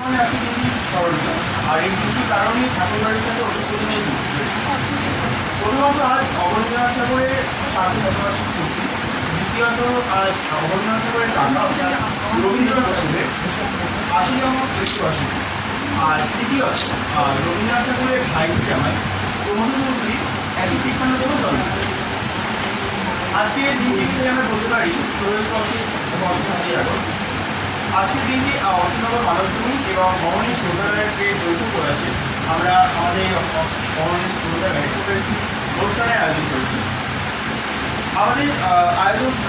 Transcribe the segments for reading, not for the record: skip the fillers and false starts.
মানে আছে দিনটি সরলতা, আর এই দুটি কারণেই ঠাকুরবাড়ির সাথে ওতপ্রোতভাবে যুক্ত। প্রথমত আজ অবনীন্দ্রনাথ ঠাকুরের সার্ধশতবার্ষিকী পূর্তি, দ্বিতীয়ত আজ অবনীন্দ্রনাথ ঠাকুরের কাকা অর্থাৎ রবীন্দ্রনাথ ঠাকুরের ৮০তম মৃত্যুবার্ষিকী, আর তৃতীয়ত রবীন্দ্রনাথ ঠাকুরের ভাই জামাই প্রমোদ চৌধুরী ১৫৩তম জন্মদিন। আজকের দিনটিকে আমরা বলতে পারি ত্রয়োদশ বর্ষের আগস্ট। আজকের দিনটি অষ্টনগর মানবজমিন এবং ভবনের শৌচালয়ের যে যৌথ প্রয়াসে আমরা আমাদের ভবনের শৌচালয়ে ছোট একটি অনুষ্ঠানের আয়োজন করেছি। আমাদের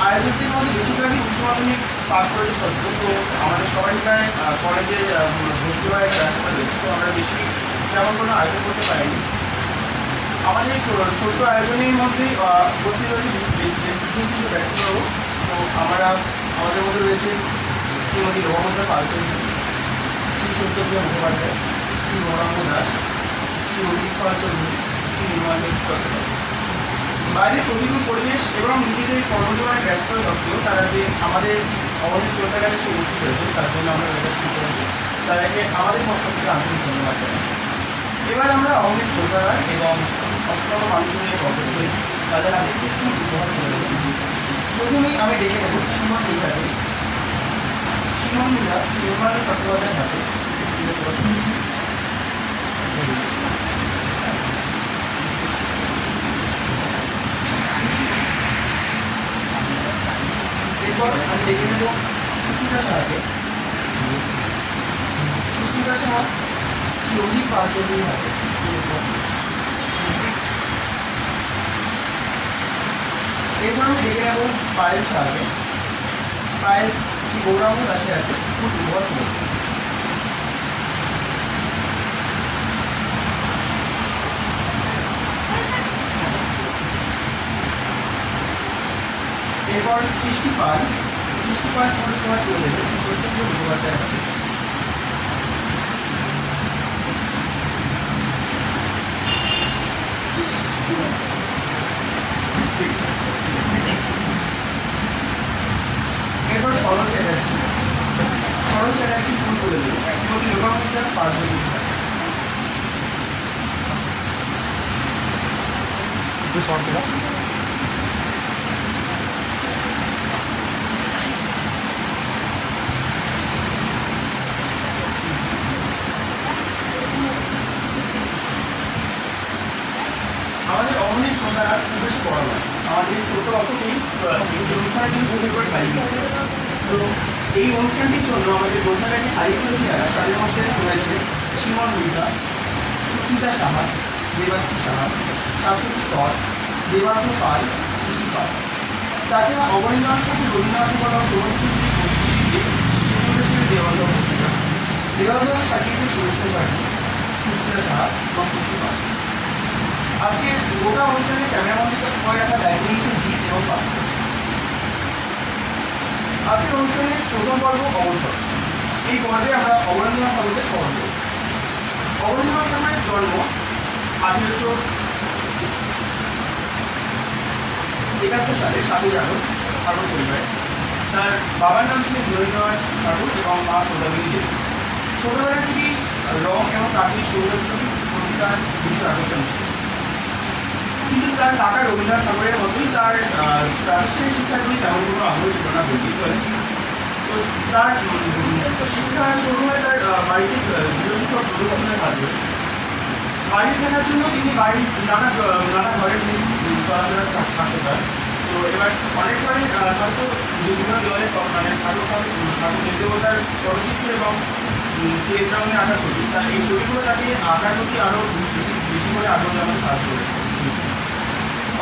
আয়োজকদের মধ্যে বেশিরভাগই উচ্চ মাধ্যমিক পাশ করেছে সত্য, তো আমাদের সবাই প্রায় কলেজের ভর্তি হওয়ার একটা রাস্তা রয়েছে, তো আমরা বেশি তেমন কোনো আয়োজন করতে পারিনি। আমাদের ছোট্ট আয়োজনের মধ্যেই উপস্থিত রয়েছে কিছু ব্যক্তিবর্গ। তো আমরা আমাদের মধ্যে রয়েছে শ্রীমতী লোকমন্ত্রা পালচন্দ্রী, শ্রী সত্যপ্রিয়া মুখোপাধ্যায়, শ্রী গৌরাঙ্গ দাস, শ্রী অজিত পালচন্দ্রী, শ্রী নির্মল চট্টোপাধ্যায়। বাইরের প্রতিকূল পরিবেশ এবং নিজেদের কর্মজীবনের ব্যস্ত সত্ত্বেও তারা যে আমাদের অবনীত গ্রন্থাগারে সে উপস্থিত হয়েছে তার জন্য আমরা যথেষ্ট করেছি, তাদেরকে আমাদের পক্ষ থেকে আন্তরিক ধন্যবাদ জানাই। এবার আমরা অবনীত গ্রন্থাগার এবং অষ্টম মানুষের পদ্ধতি করি তাদের হাতে কিছু উপহার তুলে দেবো। প্রথমেই আমি ডেকে নেব সীমন মিঠাকে। সীমন মিঠা শ্রী নির্মল চট্টোপাধ্যায়ের হাতে এরপর আমি ডেকে নেব সুস্মিতা সাহাকে। সুস্মিতা সাহা শ্রী অজিত পালচন্দ্রীর হাতে। এরপর আমি ডেকে নেব পায়েল সাহাকে। পায়েল শ্রী গৌরাঙ্গ দাসের হাতে খুব উপহার তুলে। এরপর সৃষ্টি পাল ফুল উপহার তুলে দেবে শ্রী সত্যপ্রিয় মুখোপাধ্যায়ের হাতে। এরপর সরল চ্যাটার্জি ফুল তুলে দেবে শ্রীমতী লোকামন্ত্রা পালচন্দ্রী। আমাদের অবনীত সন্ধ্যার খুব বেশি বড় নয়, আমাদের ছোট অতকেই অনুষ্ঠানের জন্য সুন্দর করে সাজিয়ে। তো এই অনুষ্ঠানটির জন্য আমাদের গ্রন্থাগারটি সাজিয়ে তুলেছে যারা তাদের মধ্যে রয়েছে সীমন মিঠা, সুস্মিতা সাহা, দেবাত্রী সাহা, শাশ্বতী কর, দেবার্থ পাল, সৃষ্টি পাল। তাছাড়া অবনীন্দ্রনাথ ঠাকুর, রবীন্দ্রনাথ ঠাকুর এবং দেবালয় সাজিয়েছে সুরেশ পাচ্ছি, সুস্মিতা সাহা এবং সৃষ্টি পাল। আজকে গোটা অনুষ্ঠানে ক্যামেরাবন্দি করে রাখার দায়িত্ব নিয়েছে জিৎ এবং পাল। আজকের অনুষ্ঠানের প্রথম পর্ব অবসর। এই পর্বে আমরা অবনীন্দ্রনাথ ঠাকুরকে স্মরণ করব। অবনীন্দ্রনাথ ঠাকুরের জন্ম 1871 সালে 7ই আগস্ট ঠাকুর পরিবারে। তার বাবার নাম ছিলেন ধীরেন্দ্রনাথ ঠাকুর এবং মা সৌদামিনী দেবী। ছোটবেলা থেকেই রং এবং প্রাকৃতিক সৌন্দর্যের প্রতি তার বিশেষ আকর্ষণ ছিল, কিন্তু তার কাকা রবীন্দ্রনাথ ঠাকুরের মতোই তার প্রাতিষ্ঠানিক শিক্ষার প্রতি তেমন কোনো আগ্রহ ছিল না বলতেই চলে। তো তার শিক্ষা শুরু হয় তার বাড়িতে গৃহশিক্ষক প্রদর্শনের কাজ করে। বাড়িতে থাকার জন্য তিনি বাড়ির নানা ঘরে তিনি চলাফেরা থাকতে পারেন। তো এবার অনেকবারই হয়তো বিভিন্ন দেওয়ালে মানে ঠাকুর দেবতার চলচ্চিত্র এবং তেজ রঙের আঁকা ছবি, তার এই ছবিগুলো তাকে আঁকার প্রতি আরও বেশি করে আগ্রহ জানাতে সাহায্য করে।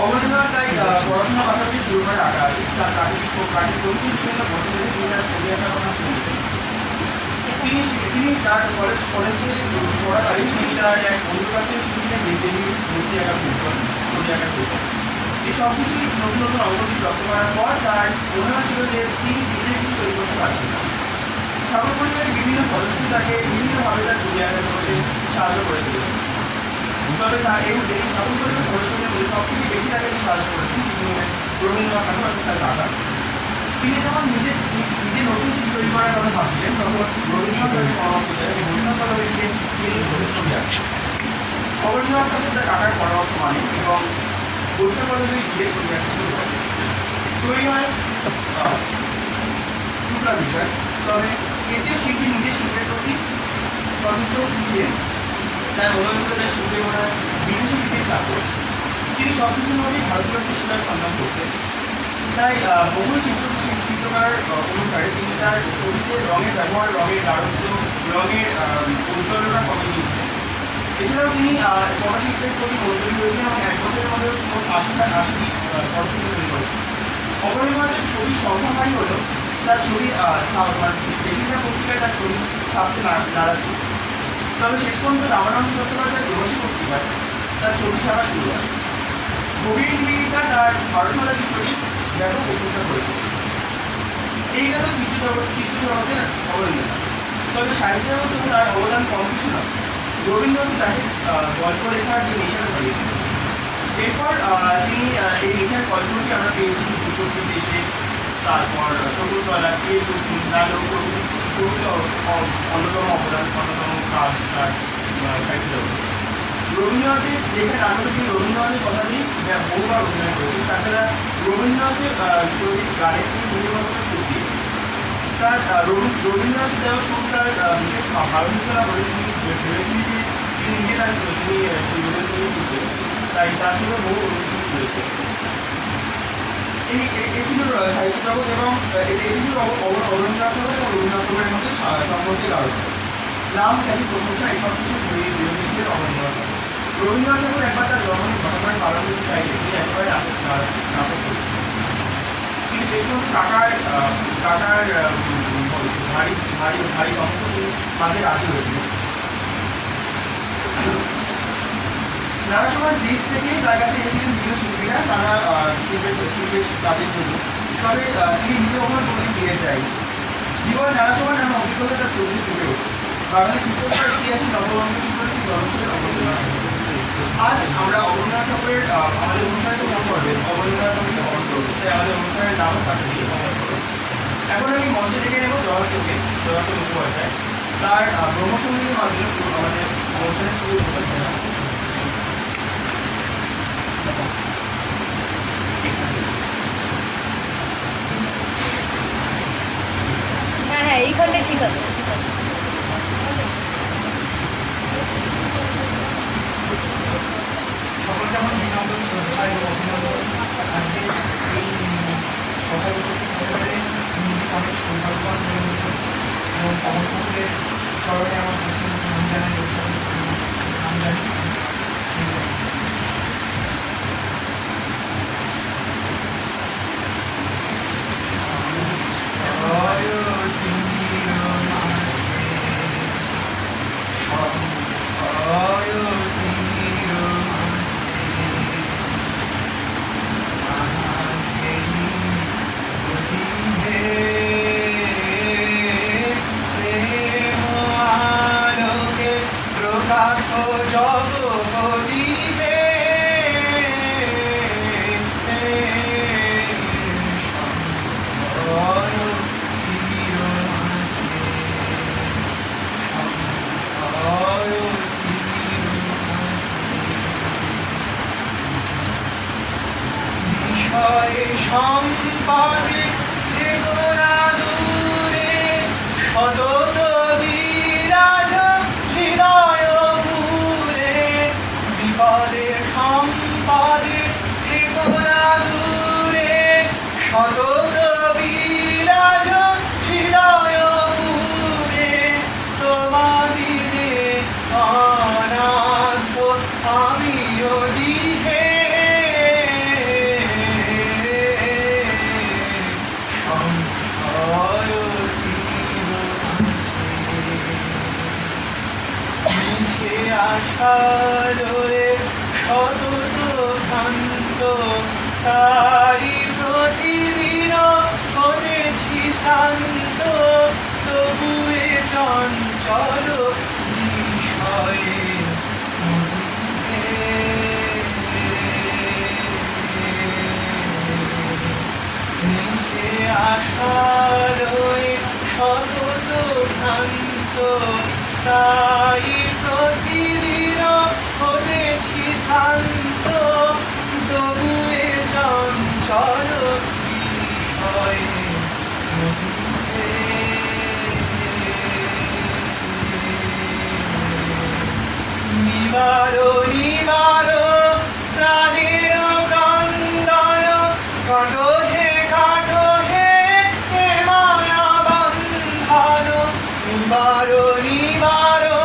অবনীন্দ্রনাথ তাই পড়াশোনার পাশাপাশি শুরু করে আঁকা আছে। তার প্রাকৃতিক বিভিন্ন পছন্দের তিনি তার ছবি আঁকার কথা শুনেছেন। তিনি তার কলেজে পড়াকালীন তিনি তার এক বন্ধুর কাছ থেকে শিখেছিলেন দেবদেবীর মূর্তি আঁকার কৌশল, ছবি আঁকার কৌশল। এই সব কিছুই নতুন নতুন অগ্রগতি প্রাপ্ত করার পর তার মনে হয়েছিল যে তিনি নিজের কিছু তৈরি করতে পারছেন না। ঠাকুর পরিবারের বিভিন্ন সদস্য তাকে বিভিন্নভাবে তার ছবি আঁকার করতে সাহায্য করেছিল। তবে তার এই ঠাকুর পরিবারের সদস্যদের মধ্যে সবথেকে বেশি তাকে সাহায্য করেছেন তিনি রবীন্দ্রনাথ ঠাকুর এবং তার কাকা। তিনি যখন নিজে নতুন টিম তৈরি করার কথা ভাবছিলেন তখন রবীন্দ্রনাথ তাকে পরামর্শ দেন যে বৈষ্ণব পদাবলীকে ছবি আঁকছে। অবনীন্দ্রনাথ ঠাকুর তার কাকার পরামর্শ মানে এবং বৈষ্ণব পদাবলী দিয়ে ছবি আঁকতে শুরু করে। তৈরি হয় শুক্লা বিষয়। তবে এতেও শিল্পী নিজের শিল্পের প্রতি সন্তুষ্ট ছিলেন। তার মনে হয়েছিল যে শিল্পী মনে হয় বিদেশি লিপির চাপ করেছে। তিনি সবকিছুর মধ্যেই ভারতীয় শিল্পের সন্ধান করতেন। তাই বহু চিত্রকার অনুসারে তিনি তার ছবিতে রঙের ব্যবহার, রঙের গাঢ়ত্ব, রঙের উজ্জ্বলতা কমে দিয়েছিলেন। এছাড়াও তিনি পটশিল্পের প্রতি মনোযোগী হয়েছেন এবং 1 বছরের মধ্যে মোট 80টি পটশিল্প তৈরি করেছেন। অবনীন্দ্রনাথের ছবির সংখ্যা ভারী হলেও তার ছবি বেশিরভাগ পত্রিকায় তার ছবি ছাপতে নাড়াচ্ছে। তবে শেষ পর্যন্ত রামানন্দ চট্টোপাধ্যায়ের দেবশ্রী পত্রিকায় তার ছবি ছাপা শুরু হয়। কবি নিবেদিতা তার ভারতমালা চিত্রটি ব্যাপক প্রশংসা করেছে। এই গেল চিত্র জগতের অবদান। তবে সাহিত্যের মধ্যে তার অবদান কম কিছু নয়। রবীন্দ্রনাথ তাকে গল্প লেখার যে নেশাটা ধরিয়েছিলেন। এরপর তিনি এই নেশার ফলস্বরূপই আমরা পেয়েছি উত্তর দেশে, তারপর শকুন্তলা, অন্যতম অবদান, অন্যতম কাজ তার সাহিত্য জগতে। রবীন্দ্রনাথের লেখা নাটকে তিনি রবীন্দ্রনাথের কথা নিয়ে বহুবার অভিনয় করেছেন। তাছাড়া রবীন্দ্রনাথের তৈরি গানে তিনি বিভিন্ন সুর দিয়েছেন। তার রবীন্দ্রনাথ দেওয়া সুর তার বিশেষ ভারতীয়তা বলে তিনি ভেবেছিলেন যে তিনি নিজে তার রবীন্দ্রনাথের সুর দেবেন। তাই তার সঙ্গে বহু অনুষ্ঠান রয়েছে। এই ছিল সাহিত্য জগৎ এবং এটি ছিল অবনীন্দ্রনাথ ঠাকুর এবং রবীন্দ্রনাথ ঠাকুরের মধ্যে সম্পর্কের কারণ। নাম, খ্যাতি, প্রশংসা এসব কিছু বিরোধী ছিলেন অবনীন্দ্রনাথ ঠাকুর। রবীন্দ্রনাথ ঠাকুর একবার তার জন্মদিন ঘটনায় পালন করতে চাইলে তিনি একেবারে নাটক করেছিলেন। তিনি শেষ পর্যন্ত কাকার ভারী অংশ তিনি মাঝে রাজি হয়েছিলেন। নানা সময় দেশ থেকে তার কাছে এসেছিলেন বিভিন্ন শিল্পীরা, তারা শিল্পের কাজের জন্য। তবে তিনি নিজে কখনো কোনোদিন ফিরে যায়নি। জীবনে নানা সময় নানা অভিজ্ঞতা তার ছবিতে ফুটে ওঠে। বাঙালি চিত্রকলার ইতিহাসে নববঙ্গ চিত্রটি জনপ্রিয় অবনীন্দ্রনাথ ঠাকুর। আজ আমরা অবনীন্দ্রনাথ ঠাকুরের আমাদের অনুষ্ঠানকে মনে করবেন অবনীন্দ্রনাথ ঠাকুরকে বরণ করবো, তাই আমাদের অনুষ্ঠানের নামও তাকে দিয়ে বরণ করবো। এখন আমি মঞ্চে ডেকে নেব জয়ন্ত মুখোপাধ্যায়। তার ব্রহ্মসঙ্গীতের মাধ্যমে আমাদের অনুষ্ঠানের শুরু হতে পারে। হ্যাঁ এইখানটা ঠিক আছে। সকলকে আমার বিনম্র শ্রদ্ধা এবং অভিনন্দন। আজকে এই সভায় উপস্থিত হতে পেরে নিজেকে অনেক সৌভাগ্যবান বলে মনে করছি এবং পবন ঠাকুরের চরণে আমার প্রশ্ন নাম জানাই নাম জানি। সম্পাদে ত্রিপুরা দূরে সতত বিরাজ হৃদয়পুরে বিপদে সম্পাদে ত্রিপুরা দূরে সতত বিরাজ হৃদয়পুরে তোমাদিরে অনাথ আমিও দিহে আশারে সতত ভ্রান্ত তারি প্রতিদিন করেছি শান্ত তবুয়ে চঞ্চল বিষয়ে নিচে আশালয়ে সতত ভ্রান্ত, তাই প্রতিদিন হতেছি শান্ত, তবুয়ে চঞ্চল বিষয়ে নিবারো নিবারো প্রাণের ক্রন্দন, কাটো হে এ মায়া বন্ধন। নিবারো নিবারো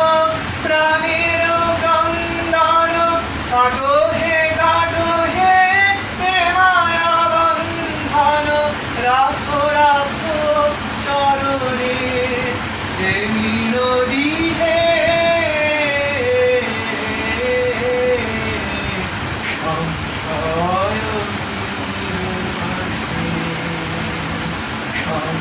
প্রাণের ক্রন্দন, কাটো হে এ মায়া বন্ধন। রাখো রাখো চরণে এ মিনতি হে, সংশয় সংশয়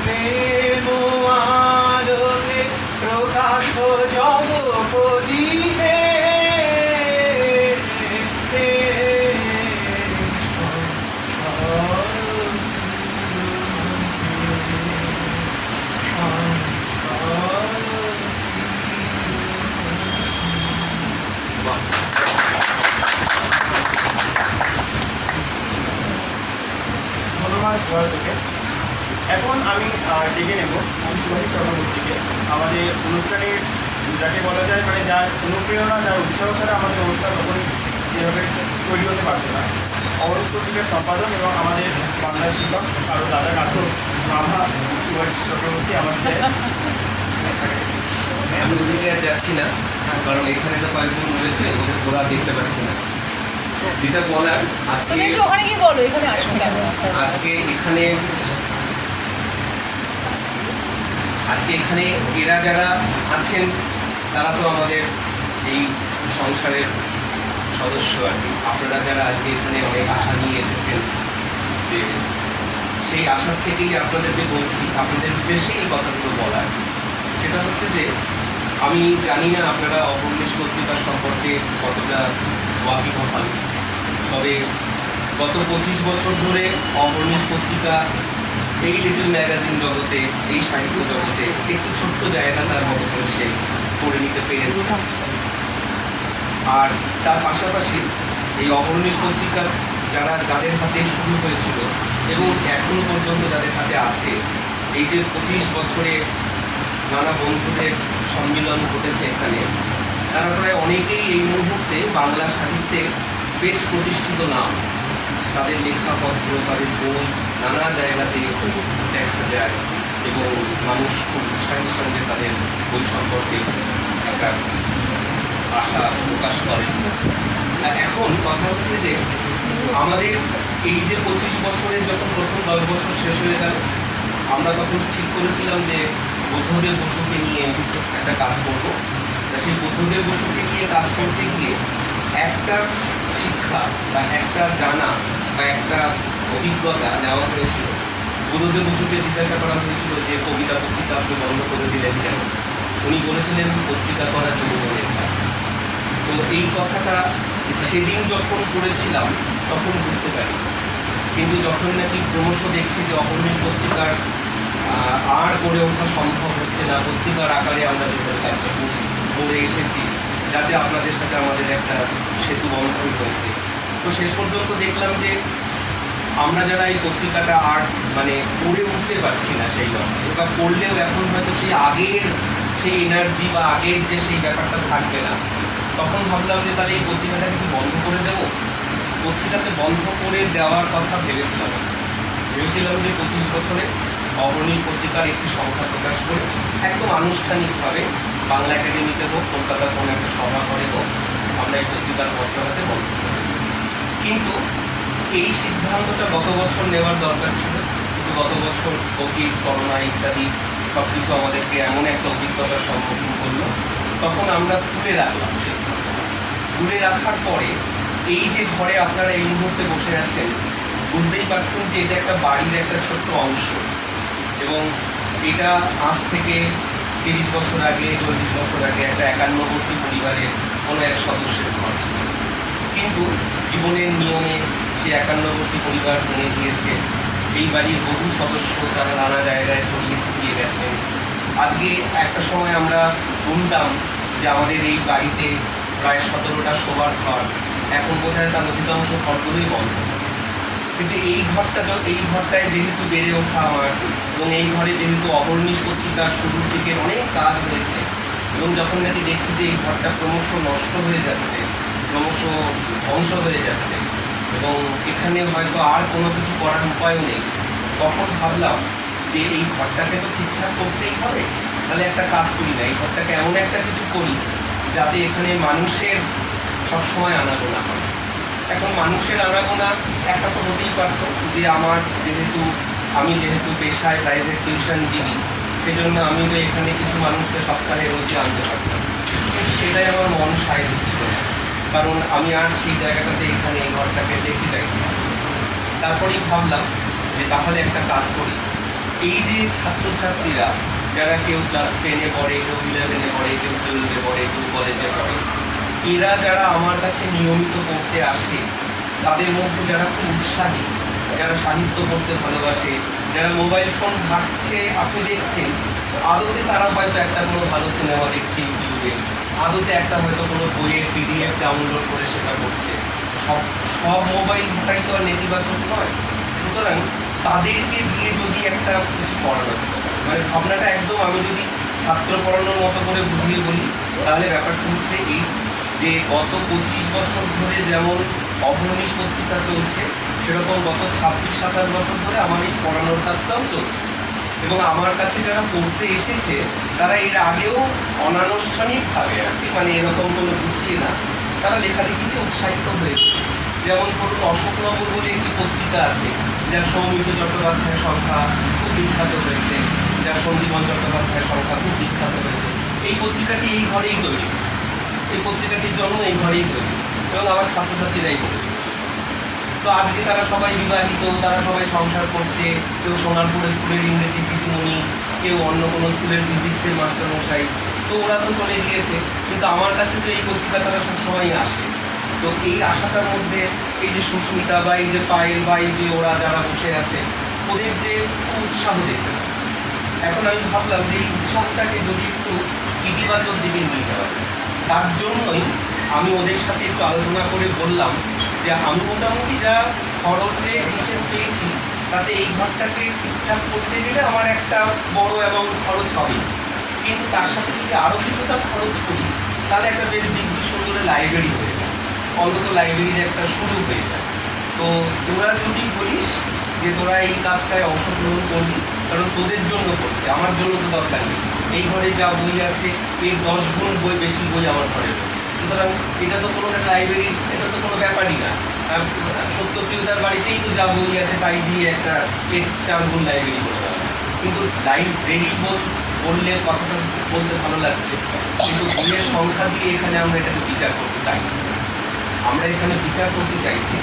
প্রেম আলোকে প্রকাশ জগপদিতে, ধন্যবাদ জয় থেকে। এখন আমি ডেকে নেব সুভাষ চক্রবর্তীকে। আমাদের অনুষ্ঠানের যাকে বলা যায় মানে যার অনুপ্রেরণা, যার উৎসাহ ছাড়া আমাদের অনুষ্ঠান তখনই যেভাবে তৈরি হতে পারতো না। অবরোধ পত্রিকার সম্পাদক এবং আমাদের বাংলা শিক্ষক কারো দাদা কাঠো মামা সুভাষ চক্রবর্তী আমার সাথে। আমি ওদিকে আর যাচ্ছি না, কারণ এখানে তো কয়েকজন রয়েছে, ওরা দেখতে পাচ্ছি না। যেটা বলার আজকে, তুমি একটু ওখানে গিয়ে বলো, এখানে আসবে কেন? আজকে এখানে এরা যারা আছেন তারা তো আমাদের এই সংসারের সদস্য আর কি। আপনারা যারা আজকে এখানে অনেক আশা নিয়ে এসেছেন, যে সেই আশার থেকেই আপনাদেরকে বলছি, আপনাদের উদ্দেশ্যে এই কথাগুলো বলার। সেটা হচ্ছে যে আমি জানি না আপনারা অপর্ণেশ পত্রিকা সম্পর্কে কতটা ওয়াকিবহাল হন, তবে গত 25 বছর ধরে অপর্ণেশ পত্রিকা এই লিটল ম্যাগাজিন জগতে, এই সাহিত্য জগতে একটু ছোট্ট জায়গা তার মতো করে সে করে নিতে পেরেছে। আর তার পাশাপাশি এই অপর্ণেশ পত্রিকা যাদের হাতে শুরু হয়েছিল এবং এখনো পর্যন্ত যাদের হাতে আছে, এই যে 25 বছরে নানা বন্ধুদের সম্মিলন ঘটেছে এখানে, তারা প্রায় অনেকেই এই মুহূর্তে বাংলা সাহিত্যের বেশ প্রতিষ্ঠিত নাম। তাদের লেখাপত্র, তাদের বই নানা জায়গাতে দেখা যায় এবং মানুষ খুব উৎসাহের সঙ্গে তাদের বই সম্পর্কে একটা আশা প্রকাশ করে। এখন কথা হচ্ছে যে আমাদের এই যে 25 বছরের যখন প্রথম 10 বছর শেষ হয়ে গেল, আমরা তখন ঠিক করেছিলাম যে বুদ্ধদেব বসুকে নিয়ে একটা কাজ করবো। সেই বুদ্ধদেব বসুকে নিয়ে কাজ করতে গিয়ে একটা শিক্ষা বা একটা জানা বা একটা অভিজ্ঞতা নেওয়া হয়েছিল। বুদ্ধদেব বসুকে জিজ্ঞাসা করা হয়েছিল যে কবিতা পত্রিকা আপনি বন্ধ করে দিলেন কেন? উনি বলেছিলেন পত্রিকা করার জন্য কাজ। তো এই কথাটা সেদিন যখন করেছিলাম তখন বুঝতে পারি, কিন্তু যখন নাকি ক্রমশ দেখছি যে অপর্ণেশ পত্রিকার আর গড়ে ওঠা সম্ভব হচ্ছে না, পত্রিকার আকারে আমরা যেভাবে কাজটা করে এসেছি, যাতে আপনাদের সাথে আমাদের একটা সেতু বন্ধন হয়েছে, তো শেষ পর্যন্ত দেখলাম যে আমরা যারা এই পত্রিকাটা আর মানে করে উঠতে পারছি না সেই অর্থে, বা করলেও এখন হয়তো সেই আগের সেই এনার্জি বা আগের যে সেই ব্যাপারটা থাকবে না। তখন ভাবলাম যে তাহলে এই পত্রিকাটাকে কি বন্ধ করে দেবো। পত্রিকাকে বন্ধ করে দেওয়ার কথা ভেবেছিলাম যে 25 বছরে অপর্ণেশ পত্রিকার একটি সংখ্যা প্রকাশ করে একদম আনুষ্ঠানিকভাবে বাংলা একাডেমিতে হোক, কলকাতার কোনো একটা সভা করে হোক, আমরা এই পত্রিকার পত্রিকাতে বন্ধ করি। কিন্তু এই সিদ্ধান্তটা গত বছর নেওয়ার দরকার ছিল, কিন্তু গত বছর কোভিড, করোনা ইত্যাদি সব কিছু আমাদেরকে এমন একটা অভিজ্ঞতার সম্মুখীন করলো, তখন আমরা তুলে রাখলাম। তুলে রাখার পরে এই যে ঘরে আপনারা এই মুহূর্তে বসে আছেন, বুঝতেই পারছেন যে এটা একটা বাড়ির একটা ছোট্ট অংশ, এবং এটা আজ থেকে 30 বছর আগে 40 বছর আগে একটা একান্নবর্তী পরিবারের কোনো এক সদস্যের ঘর ছিল, কিন্তু জীবনের নিয়মে সে একান্নবর্তী পরিবার ভেঙে গিয়েছে। এই বাড়ির বহু সদস্য তারা নানা জায়গায় ছড়িয়ে ছিটিয়ে গেছেন। আজকে একটা সময় আমরা শুনতাম যে আমাদের এই বাড়িতে প্রায় 17টা শোবার ঘর, এখন বোধহয় তার অধিকাংশ ঘরগুলোই বন্ধ। কিন্তু এই ঘরটায় যেহেতু বেড়ে ওঠা আমার, এবং এই ঘরে যেহেতু অহর্নিশ পত্রিকার শুরু থেকে অনেক কাজ হয়েছে, এবং যখন নাকি দেখছি যে এই ঘরটা ক্রমশ নষ্ট হয়ে যাচ্ছে, ক্রমশ ধ্বংস হয়ে যাচ্ছে, এবং এখানে হয়তো আর কোনো কিছু করার উপায়ও নেই, তখন ভাবলাম যে এই ঘরটাকে তো ঠিকঠাক করতেই হবে। তাহলে একটা কাজ করি না, এই ঘরটাকে এমন একটা কিছু করি যাতে এখানে মানুষের সবসময় আনাগোনা হয়। এখন মানুষের আনাগোনা একটা তো হতেই পারত যে আমি যেহেতু পেশায় প্রাইভেট টিউশনজীবী, সেজন্য আমি তো এখানে কিছু মানুষকে সপ্তাহে রোজই আনতে পারতাম, কিন্তু সেটাই আমার মন সায় দিচ্ছিল না, কারণ আমি আর সেই জায়গাটাতে এখানে এই ঘরটাকে দেখতে চাইছিলাম। তারপরেই ভাবলাম যে তাহলে একটা কাজ করি, এই যে ছাত্রছাত্রীরা যারা কেউ ক্লাস 10-এ পড়ে, কেউ 11-এ পড়ে, কেউ 12-এ পড়ে, কেউ কলেজে পড়ে, এরা যারা আমার কাছে নিয়মিত পড়তে আসে, তাদের মধ্যে যারা খুব উৎসাহী, যারা সাহিত্য পড়তে ভালোবাসে, যারা মোবাইল ফোন ঘাঁটছে, আপনি দেখছেন আদতে তারা হয়তো একটা কোনো ভালো সিনেমা দেখছে ইউটিউবে, আদতে একটা হয়তো কোনো বইয়ের PDF ডাউনলোড করে সেটা করছে। সব মোবাইল ঘাঁটাই তো আর নেতিবাচক নয়। সুতরাং তাদেরকে দিয়ে যদি একটা কিছু করানো যেতে পারে, মানে ভাবনাটা একদম আমি যদি ছাত্র পড়ানোর মতো করে বুঝিয়ে বলি, তাহলে ব্যাপারটা হচ্ছে এই যে গত 25 বছর ধরে যেমন অহর্নিশ পত্রিকা চলছে, সেরকম গত 26-27 বছর ধরে আমার এই পড়ানোর কাজটাও চলছে। এবং আমার কাছে যারা পড়তে এসেছে তারা এর আগেও অনানুষ্ঠানিকভাবে আর কি, মানে এরকম কোনো গুছিয়ে না, তারা লেখালেখিতে উৎসাহিত হয়েছে। যেমন ধরুন অশোকনগর বলে একটি পত্রিকা আছে, যার সৌমিত্র চট্টোপাধ্যায়ের সংখ্যা খুব বিখ্যাত হয়েছে, যার সন্দীপন চট্টোপাধ্যায়ের সংখ্যা খুব বিখ্যাত হয়েছে। এই পত্রিকাটি এই ঘরেই তৈরি হয়েছে, এই পত্রিকাটির জন্ম এই ঘরেই হয়েছে, এবং আমার ছাত্রছাত্রীরাই করেছিল। তো আজকে তারা সবাই বিবাহিত, তারা সবাই সংসার করছে, কেউ সোনারপুর স্কুলের ইংরেজি দিদিমণি, কেউ অন্য কোনো স্কুলের ফিজিক্সের মাস্টারমশাই, তো ওরা তো চলে গিয়েছে, কিন্তু আমার কাছে তো এই কচিকাচারা সবসময়ই আসে। তো এই আশাটার মধ্যে এই যে সুস্মিতা বা এই যে পায়েল বা এই যে ওরা যারা বসে আছে, ওদের যে উৎসাহ দেখতে পাবে। এখন আমি ভাবলাম যে এই উৎসাহটাকে যদি একটু ইতিবাচক দিকে নিয়ে যাওয়া যায়, তার জন্যই আমি ওদের সাথে একটু আলোচনা করে বললাম যে আমি মোটামুটি যা খরচে হিসেব পেয়েছি, তাতে এই ঘরটাকে ঠিকঠাক করতে গেলে আমার একটা বড় অ্যামাউন্ট খরচ হবে, কিন্তু তার সাথে যদি আরও কিছুটা খরচ করি, তাহলে একটা বেশ দিব্যি সুন্দর লাইব্রেরি হয়ে যায়, অন্তত লাইব্রেরির একটা শুরু হয়ে যায়। তো তোরা যদি বলিস যে তোরা এই কাজটায় অংশগ্রহণ করবি, কারণ তোদের জন্য করছে, আমার জন্য তো দরকার নেই। এই ঘরে যা বই আছে এর 10 গুণ বেশি বই আমার ঘরে রয়েছে, সুতরাং এটা তো কোনো একটা লাইব্রেরি, এটা তো কোনো ব্যাপারই না। সত্যপ্রিয়তার বাড়িতেই তো যা বই আছে তাই দিয়ে একটা 4 গুণ লাইব্রেরি করে দেওয়া, কিন্তু লাইব্রেরি বললে কথাটা বলতে ভালো লাগছে, কিন্তু বইয়ের সংখ্যা দিয়ে এখানে আমরা এটাকে বিচার করতে চাইছি। আমরা এখানে বিচার করতে চাইছি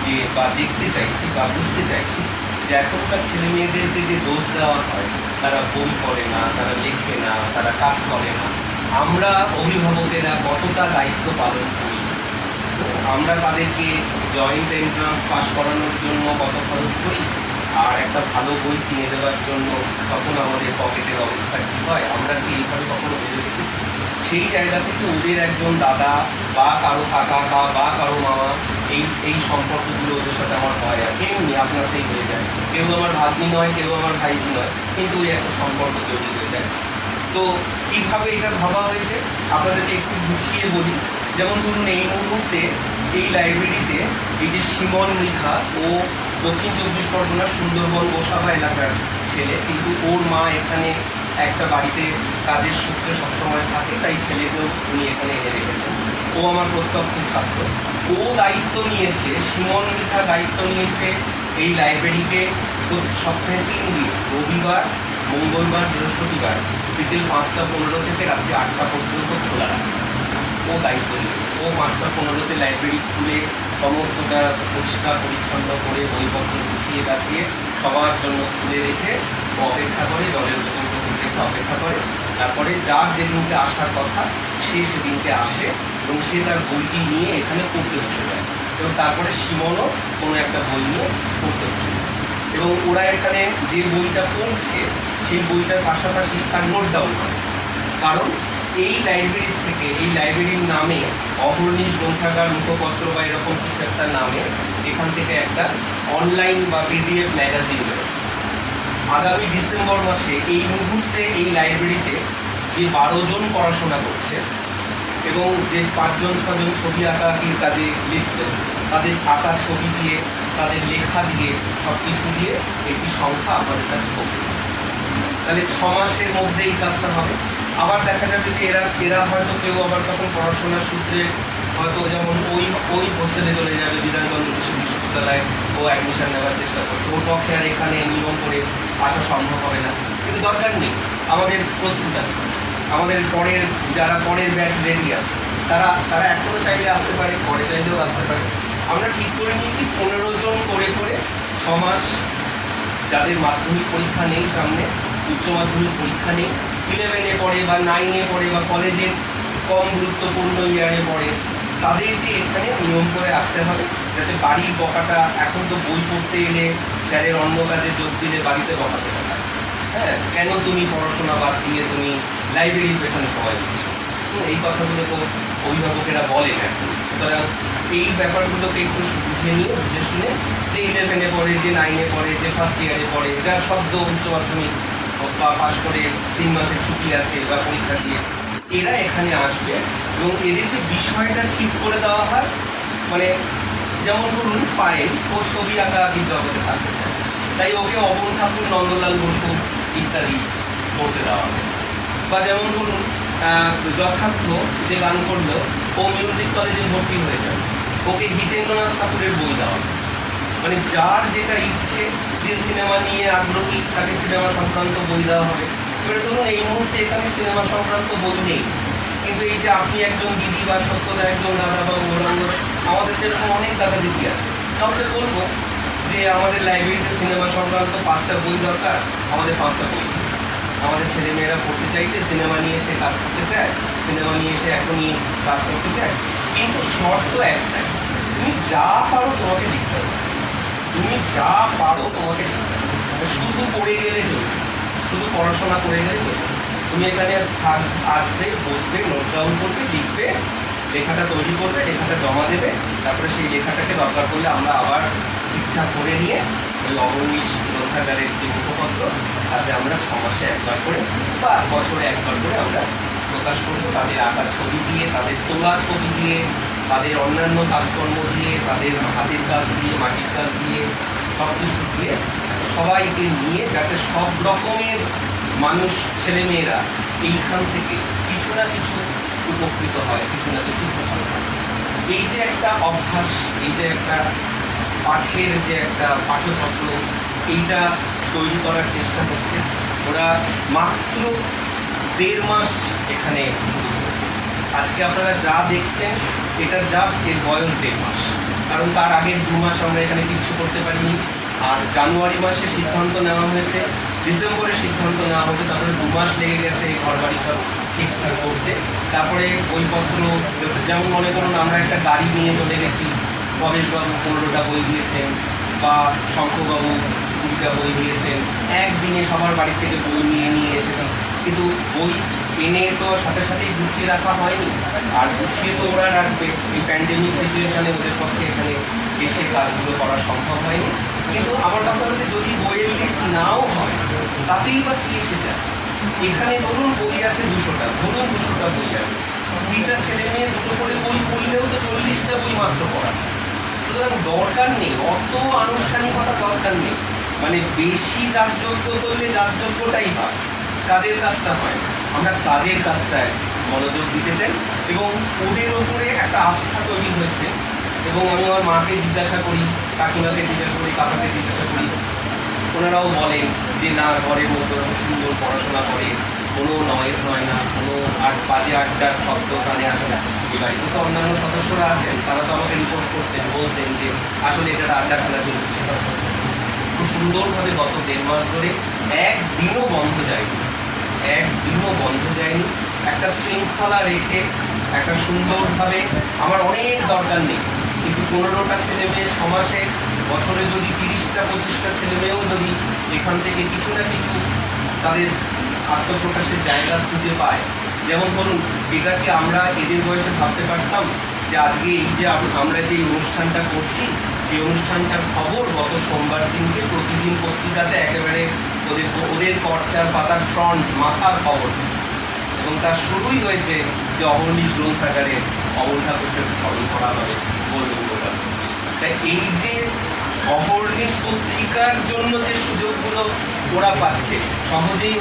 যে, বা দেখতে চাইছি বা বুঝতে চাইছি যে এখনকার ছেলে মেয়েদেরকে যে দোষ দেওয়া হয়, তারা বই পড়ে না, তারা লেখে না, তারা কাজ করে না, আমরা অভিভাবকেরা কতটা দায়িত্ব পালন করি। আমরা তাদেরকে জয়েন্ট এন্ট্রান্স পাস করানোর জন্য কত খরচ করি, আর একটা ভালো বই কিনে দেওয়ার জন্য তখন আমাদের পকেটের অবস্থা কী হয়, আমরা কি এইভাবে কখনো ভেবে দেখেছি? সেই জায়গা থেকে ওদের একজন দাদা বা কারো কাকা বা কারো মামা, এই সম্পর্কগুলো ওদের সাথে আমার হয়, আর এমনি আপনার সেই হয়ে যায়। কেউ আমার ভাগ্নি নয়, কেউ আমার ভাইজি নয়, কিন্তু ওই একটা সম্পর্ক তৈরি হয়ে যায়। তো কীভাবে এটা ভাবা হয়েছে আপনাদেরকে একটু গুছিয়ে বলি। যেমন ধরুন এই মুহূর্তে এই লাইব্রেরিতে এই যে সিমন মৃধা, ও দক্ষিণ 24 পরগনার সুন্দরবন গোসাবা এলাকার ছেলে, কিন্তু ওর মা এখানে একটা বাড়িতে কাজের সূত্রে সবসময় থাকে, তাই ছেলেকেও উনি এখানে এনে রেখেছেন। ও আমার প্রত্যক্ষ ছাত্র। ও দায়িত্ব নিয়েছে, সিমন মৃধা দায়িত্ব নিয়েছে এই লাইব্রেরিকে সপ্তাহে 3 দিন, রবিবার, মঙ্গলবার, বৃহস্পতিবার বিকেল 5টা 15 থেকে রাত্রি 8টা পর্যন্ত খোলা রাখে। ও দায়িত্ব নিয়েছে। ও 5টা 15-তে লাইব্রেরি খুলে সমস্তটা পরিষ্কার পরিচ্ছন্ন করে বইপত্র গুছিয়ে গাছিয়ে সবার জন্য খুলে রেখে অপেক্ষা করে জলের বোতল থেকে পর্যন্ত অপেক্ষা করে। তারপরে যার যেদিনকে আসার কথা সে সেদিনকে আসে এবং সে তার বইটি নিয়ে এখানে পড়তে বসে যায় এবং তারপরে সিমনও কোনো একটা বই নিয়ে পড়তে বসে যায় এবং ওরা এখানে যে বইটা পড়ছে সেই বইটার পাশাপাশি তার নোট ডাউন করে। কারণ এই লাইব্রেরি থেকে, এই লাইব্রেরির নামে অহর্নিশ গ্রন্থাগার মুখপত্র বা এরকম কিছু একটা নামে এখান থেকে একটা অনলাইন বা পিডিএফ ম্যাগাজিন বেরোয়। আগামী ডিসেম্বর মাসে এই মুহূর্তে এই লাইব্রেরিতে যে 12 জন পড়াশোনা করছে এবং যে 5 জন 6 জন ছবি আঁকাআঁকির কাজে লিপ্ত, তাদের আঁকা ছবি দিয়ে, তাদের লেখা দিয়ে, সব কিছু দিয়ে একটি সংখ্যা আমাদের কাছে পৌঁছে যাবে। তাহলে 6 মাসের মধ্যে এই কাজটা হবে। আবার দেখা যাবে যে এরা হয়তো কেউ আবার তখন পড়াশোনার সূত্রে হয়তো যেমন ওই হোস্টেলে চলে যাবে, বিধানচন্দ্র বিশ্ববিদ্যালয়ে ও অ্যাডমিশন নেওয়ার চেষ্টা করছে, ওর পক্ষে আর এখানে নিয়ম করে আসা সম্ভব হবে না। কিন্তু দরকার নেই, আমাদের প্রস্তুত আছে, আমাদের যারা পরের ব্যাচ রেডি আছে, তারা এখনও চাইলে আসতে পারে, পরে চাইলেও আসতে পারে। আমরা ঠিক করে নিয়েছি 15 জন করে 6 মাস, যাদের মাধ্যমিক পরীক্ষা নেই সামনে, উচ্চ মাধ্যমিক পরীক্ষা নেই, 11-এ পড়ে বা 9-এ পড়ে বা কলেজে কম গুরুত্বপূর্ণ ইয়ারে পড়ে, তাদেরকে এখানে নিয়ম করে আসতে হবে, যাতে বাড়ির বকাটা, এখন তো বই পড়তে এলে স্যারের অন্য কাজে যোগ দিলে বাড়িতে বকাতে হবে, হ্যাঁ, কেন তুমি পড়াশোনা বাদ দিয়ে তুমি লাইব্রেরির পেছনে সময় দিচ্ছ, এই কথাগুলো তো অভিভাবকেরা বলেন এখন। সুতরাং এই ব্যাপারগুলোকে একটু বুঝে নিয়ে, বুঝে শুনে, যে 11-এ পড়ে, যে 9-এ পড়ে, যে ফার্স্ট ইয়ারে পড়ে, যার শব্দ উচ্চ মাধ্যমিক বা পাশ করে 3 মাসের ছুটি আছে বা পরীক্ষা দিয়ে, এরা এখানে আসবে এবং এদেরকে বিষয়টা ঠিক করে দেওয়া হয়। মানে যেমন ধরুন পায়েল, ও ছবি আঁকাআঁকির জগতে থাকতে চায়, তাই ওকে অবন ঠাকুর, নন্দলাল বসু ইত্যাদি পড়তে দেওয়া হয়েছে। বা যেমন ধরুন যথার্থ যে গান করলো, ও মিউজিক কলেজে ভর্তি হয়ে যাবে, ওকে হিতেন্দ্রনাথ ঠাকুরের বই দেওয়া হয়েছে। মানে যার যেটা ইচ্ছে, যে সিনেমা নিয়ে আগ্রহী, তাকে সিনেমা সংক্রান্ত বই দেওয়া হবে। এবারে ধরুন এই মুহূর্তে এখানে সিনেমা সংক্রান্ত বই নেই, কিন্তু এই যে আপনি একজন দিদি বা সত্যদা একজন দাদা বা গৌরাঙ্গ, আমাদের যেরকম অনেক দাদা দিদি আছে, কাউকে বলবো যে আমাদের লাইব্রেরিতে সিনেমা সংক্রান্ত 5টা বই দরকার, আমাদের 5টা বই, আমাদের ছেলেমেয়েরা পড়তে চাইছে, সিনেমা নিয়ে এসে কাজ করতে চায়, সিনেমা নিয়ে এসে এখনই কাজ করতে চায়, কিন্তু শর্ত একটাই, তুমি যা পারো তোমাকে লিখতে হবে, তুমি যা পারো তোমাকে লিখতে হবে, শুধু পড়ে গেলে চলবে, শুধু পড়াশোনা করে গেলে চলবে। তুমি এখানে আসবে, বসবে, নোট ডাউন করবে, লিখবে, লেখাটা তৈরি করবে, লেখাটা জমা দেবে, তারপরে সেই লেখাটাকে দরকার করলে আমরা আবার ঠিকঠাক করে নিয়ে ওই অহর্নিশ গ্রন্থাগারের যে মুখপত্র, তাতে আমরা 6 মাসে একবার করে বা বছরে একবার করে আমরা প্রকাশ করবো, তাদের আঁকা ছবি দিয়ে, তাদের তোলা ছবি দিয়ে, তাদের অন্যান্য কাজকর্ম দিয়ে, তাদের হাতের কাজ দিয়ে, মাটির কাজ দিয়ে, সব কিছু দিয়ে সবাইকে নিয়ে, যাতে সব রকমের মানুষ, ছেলেমেয়েরা এইখান থেকে কিছু না কিছু উপকৃত হয়, কিছু না কিছু ভালো হয়। এই যে একটা অভ্যাস, এই যে একটা পাঠের যে একটা পাঠচক্র, এইটা তৈরি করার চেষ্টা করছে ওরা। মাত্র 1.5 মাস এখানে শুরু করেছে। আজকে আপনারা যা দেখছেন এটা জাস্ট এর বয়স 1.5 মাস, কারণ তার আগের 2 মাস আমরা এখানে কিচ্ছু করতে পারিনি। আর জানুয়ারি মাসে সিদ্ধান্ত নেওয়া হয়েছে, ডিসেম্বরে সিদ্ধান্ত নেওয়া হয়েছে, তারপরে 2 মাস লেগে গেছে এই ঘর বাড়িটা ঠিকঠাক করতে। তারপরে বইপত্র, যেমন মনে করুন আমরা একটা গাড়ি নিয়ে চলে গেছি, পরেশবাবু 15টা বই দিয়েছেন বা শঙ্করবাবু 20টা বই দিয়েছেন, একদিনে সবার বাড়ি থেকে বই নিয়ে এসেছি, কিন্তু বই এনে তো সাথে সাথেই গুছিয়ে রাখা হয়নি, আর গুছিয়ে তো ওরা রাখবে, এই প্যান্ডেমিক সিচুয়েশানে ওদের পক্ষে এখানে এসে কাজগুলো করা সম্ভব হয়নি। কিন্তু আমার কথা হচ্ছে, যদি বইয়ের লিস্ট নাও হয় তাতেই বা কি এসে যায়। এখানে ধরুন বই আছে 200টা, ধরুন 200টা বই আছে, 2টা ছেলে মেয়ে 2টো করে বই পড়লেও তো 40টা বই মাত্র পড়া। সুতরাং দরকার নেই অত আনুষ্ঠানিকতা, দরকার নেই। মানে বেশি যাগযজ্ঞ করলে যাগযজ্ঞটাই হয়, কাজের কাজটা হয়। আমরা কাজের কাজটায় মনোযোগ দিতে চাই এবং ওদের ওপরে একটা আস্থা তৈরি হয়েছে। এবং আমি আমার মাকে জিজ্ঞাসা করি, কাকিমাকে জিজ্ঞাসা করি, কাকাকে জিজ্ঞাসা করি, ওনারাও বলেন যে না, ঘরের মধ্যে খুব সুন্দর পড়াশোনা করে, কোনো নয়েজ হয় না, কোনো বাজে আড্ডার শব্দ কানে আসে না। এই বাড়িতে তো অন্যান্য সদস্যরা আছেন, তারা তো আমাকে রিপোর্ট করতেন, বলতেন যে আসলে এটা আড্ডা খেলা চলছে, সেটা হচ্ছে খুব সুন্দরভাবে গত 1.5 মাস ধরে একদিনও বন্ধ যায়নি, একদিনও বন্ধ যায়নি। একটা শৃঙ্খলা রেখে একটা সুন্দরভাবে, আমার অনেক দরকার নেই, কিন্তু 15টা ছেলে মেয়ে সমাসে বছরে যদি 30টা 25টা ছেলে মেয়েও যদি এখান থেকে কিছু না কিছু তাদের আত্মপ্রকাশের জায়গা খুঁজে পায়। যেমন ধরুন, এটাকে আমরা এদের বয়সে ভাবতে পারতাম যে আজকে এই যে আমরা যে অনুষ্ঠানটা করছি, এই অনুষ্ঠানটার খবর গত সোমবার দিনকে প্রতিদিন পত্রিকাতে একেবারে ওদের পর্চার পাতার ফ্রন্ট মাথার খবর হচ্ছে, এবং তার শুরুই হয়েছে যে অহর্নিশ গ্রন্থাগারে অমল ঠাকুরকে স্মরণ করা হবে বলবেন গোপাল। তাই এই যে অহর্নিশ পত্রিকার জন্য যে সুযোগগুলো ওরা পাচ্ছে, সহজেই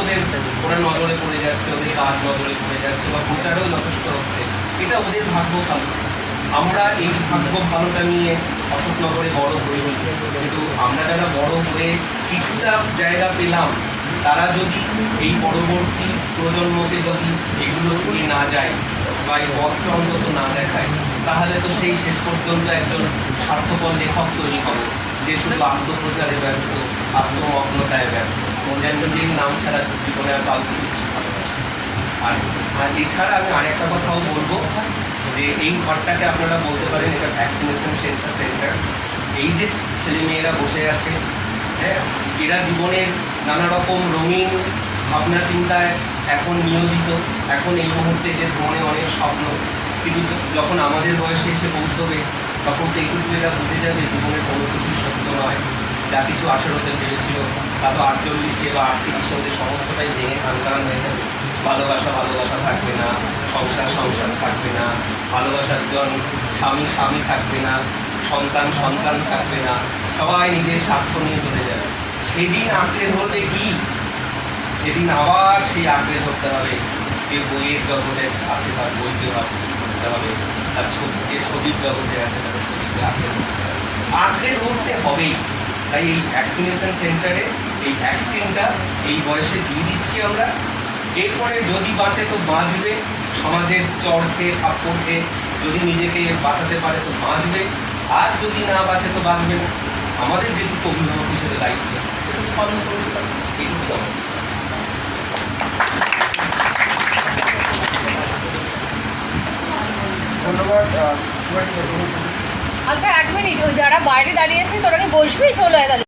ওরা নজরে পড়ে যাচ্ছে, ওদের কাজ নজরে পড়ে যাচ্ছে বা প্রচারেও যথেষ্ট হচ্ছে, এটা ওদের ভাগ্য ভালো। আমরা এই ভাগ্য ভালোটা নিয়ে অশোকনগরে বড় হয়ে কিন্তু আমরা যারা বড় হয়ে কিছুটা জায়গা পেলাম, তারা যদি এই পরবর্তী প্রজন্মকে যদি এগুলো নিয়ে না যায় বা এই পথটা অন্তত না দেখায়, তাহলে তো সেই শেষ পর্যন্ত একজন স্বার্থপর লেখক তৈরি হবে, যে শুধু আত্মপ্রচারে ব্যস্ত, আত্মমগ্নতায় ব্যস্ত, যেন নিজের নাম ছাড়া জীবনে আর কাউকে কিছু ভালোবাসে। আর এছাড়া আমি আরেকটা কথাও বলবো যে এই ঘরটাকে আপনারা বলতে পারেন এটা ভ্যাকসিনেশন সেন্টার। এই যে ছেলেমেয়েরা বসে আছে, হ্যাঁ, এরা জীবনের নানা রকম রঙিন ভাবনা চিন্তায় এখন নিয়োজিত। এখন এই মুহূর্তে এদের মনে অনেক স্বপ্ন, কিন্তু যখন আমাদের বয়সে এসে পৌঁছবে তখন তো এইটুকু এরা বুঝে যাবে জীবনের কোনো কিছুই সত্য নয়। যা কিছু 18তে ভেবেছিল তা তো 48 বা 38 ওদের সমস্তটাই ভেঙে খানখান হয়ে যাবে। ভালোবাসা থাকবে না, সংসার থাকবে না, ভালোবাসার জন স্বামী থাকবে না, সন্তান থাকবে না, সবাই নিজের স্বার্থ নিয়ে চলে যাবে। সেদিন আঁকড়ে ধরবে কি? সেদিন আবার সেই আঁকড়ে ধরতে হবে যে বইয়ের জগতে আছে তার বইকে ধরতে হবে, তার যে ছবির জগতে আছে তার ছবিকে আঁকড়ে ধরতে হবেই। তাই এই ভ্যাকসিনেশন সেন্টারে এই ভ্যাকসিনটা এই বয়সে দিয়ে দিচ্ছি আমরা। এরপরে যদি বাঁচে তো বাঁচবে, সমাজের চড় খেয়ে থাপ্পড় খেয়ে যদি নিজেকে বাঁচাতে পারে তো বাঁচবে, আর যদি না বাঁচে তো বাঁচবে না। আমাদের যেটুকু অভিভাবক হিসেবে দায়িত্ব এটুকু পালন করতে পারে, এইটুকু আমার। ধন্যবাদ। আচ্ছা 1 মিনিট, ওই যারা বাইরে দাঁড়িয়ে আছে তোরা কি বসবি? চলে আয় তাহলে।